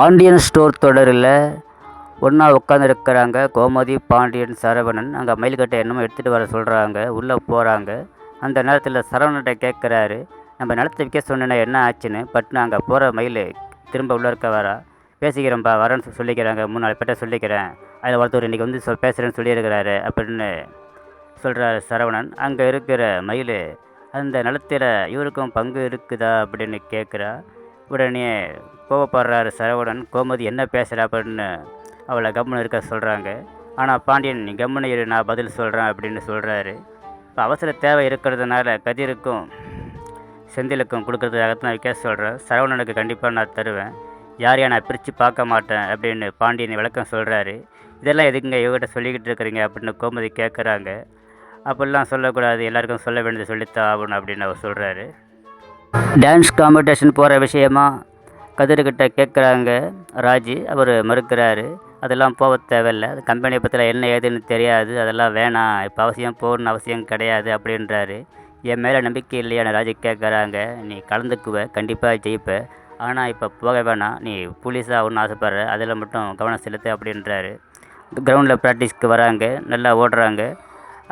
Pandian store தொடரில் ஒன்றா உட்காந்துருக்கிறாங்க கோமதி, பாண்டியன், சரவணன். அங்கே மயில்கட்டை என்னமோ எடுத்துகிட்டு வர சொல்கிறாங்க. உள்ளே போகிறாங்க. அந்த நேரத்தில் சரவணன்கிட்ட கேட்குறாரு, நம்ம நிலத்தை விற்க சொன்னேன்னா என்ன ஆச்சுன்னு. பட்னு அங்கே போகிற மயில் திரும்ப உள்ளே இருக்க வரா. பேசிக்கிறேன்ப்பா, வரேன்னு சொல்லிக்கிறாங்க. 3-4 பேர்ட்ட சொல்லிக்கிறேன். அதில் ஒருத்தர் இன்றைக்கி வந்து பேசுகிறேன்னு சொல்லியிருக்கிறாரு அப்படின்னு சொல்கிறாரு சரவணன். அங்கே இருக்கிற மயில், அந்த நிலத்தில் இவருக்கும் பங்கு இருக்குதா அப்படின்னு கேட்குறா. உடனே கோவப்படுறாரு சரவணன். கோமதி என்ன பேசுகிறா அப்படின்னு அவளை கம்முன்னு இருக்க சொல்கிறாங்க. ஆனால் பாண்டியன், நீ கம்முன்னு இரு, நான் பதில் சொல்கிறேன் அப்படின்னு சொல்கிறாரு. இப்போ அவசர தேவை இருக்கிறதுனால கதிருக்கும் செந்திலுக்கும் கொடுக்குறதுக்காகத்தான் விற்க சொல்கிறேன். சரவணனுக்கு கண்டிப்பாக நான் தருவேன். யாரையா நான் பிரித்து பார்க்க மாட்டேன் அப்படின்னு பாண்டியன் விளக்கம் சொல்கிறாரு. இதெல்லாம் எதுக்குங்க இவகிட்ட சொல்லிக்கிட்டு இருக்கிறீங்க அப்படின்னு கோமதி கேட்குறாங்க. அப்படிலாம் சொல்லக்கூடாது, எல்லாருக்கும் சொல்ல வேண்டியது சொல்லித்தான் ஆகணும் அப்படின்னு அவர் சொல்கிறாரு. டான்ஸ் காம்படிஷன் போகிற விஷயமா கதிர்கிட்ட கேட்குறாங்க ராஜி. அவர் மறுக்கிறாரு. அதெல்லாம் போக தேவையில்லை, அது கம்பெனியை பற்றிலாம் என்ன ஏதுன்னு தெரியாது, அதெல்லாம் வேணாம், இப்போ அவசியம் போகணுன்னு அவசியம் கிடையாது அப்படின்றாரு. என் மேலே நம்பிக்கை இல்லையான்னு ராஜி கேட்குறாங்க. நீ கலந்துக்குவ, கண்டிப்பாக ஜெயிப்ப, ஆனால் இப்போ போக வேணாம், நீ போலீஸாக ஒன்று ஆசைப்படுற, அதில் மட்டும் கவனம் செலுத்து அப்படின்றாரு. கிரவுண்டில் ப்ராக்டிஸ்க்கு வராங்க, நல்லா ஓடுறாங்க.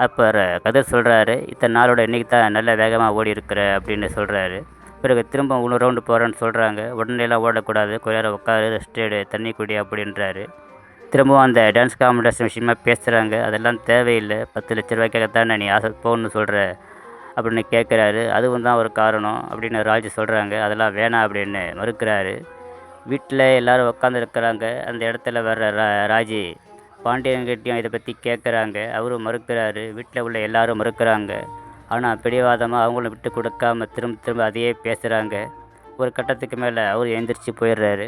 அப்போ கதிர் சொல்கிறாரு, இத்தனை நாளோட இன்றைக்கி தான் நல்ல வேகமாக ஓடி இருக்கிற அப்படின்னு சொல்கிறாரு. பிறகு திரும்ப 3 ரவுண்டு போகிறேன்னு சொல்கிறாங்க. உடனேலாம் ஓடக்கூடாது, கொஞ்ச நேரம் உட்காரு, ரெஸ்ட் எடு, தண்ணி குடி அப்படின்றாரு. திரும்பவும் அந்த டான்ஸ் காம்படிஷன் விஷயமா பேசுகிறாங்க. அதெல்லாம் தேவையில்லை, 10 லட்ச ரூபாய்க்காகத்தானே நீ ஆசை போகணுன்னு சொல்கிற அப்படின்னு கேட்குறாரு. அதுவும் தான் ஒரு காரணம் அப்படின்னு ராஜு சொல்கிறாங்க. அதெல்லாம் வேணாம் அப்படின்னு மறுக்கிறாரு. வீட்டில் எல்லோரும் உட்காந்துருக்கிறாங்க. அந்த இடத்துல வர்ற ராஜி பாண்டியன்கிட்டையும் இதை பற்றி கேட்குறாங்க. அவரும் மறுக்கிறாரு. வீட்டில் உள்ள எல்லோரும் மறுக்கிறாங்க. ஆனால் பிடிவாதமாக அவங்களும் விட்டு கொடுக்காம திரும்ப அதையே பேசுகிறாங்க. ஒரு கட்டத்துக்கு மேலே அவர் எழுந்திரிச்சு போயிடுறாரு.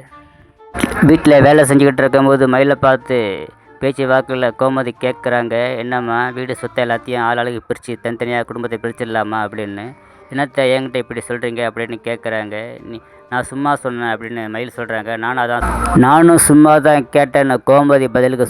வீட்டில் வேலை செஞ்சுக்கிட்டு இருக்கும்போது மயிலை பார்த்து பேச்சு வாக்கில் கோமதி கேட்குறாங்க, என்னம்மா வீடு சொத்தை எல்லாத்தையும் ஆளாளுக்கு பிரித்து தனித்தனியாக குடும்பத்தை பிரிச்சிடலாமா அப்படின்னு. என்னத்தை என்கிட்ட இப்படி சொல்கிறீங்க அப்படின்னு கேட்குறாங்க. நான் சும்மா சொன்னேன் அப்படின்னு மயில் சொல்கிறாங்க. நானும் சும்மா தான் கேட்டேன்னு கோமதி பதிலுக்கு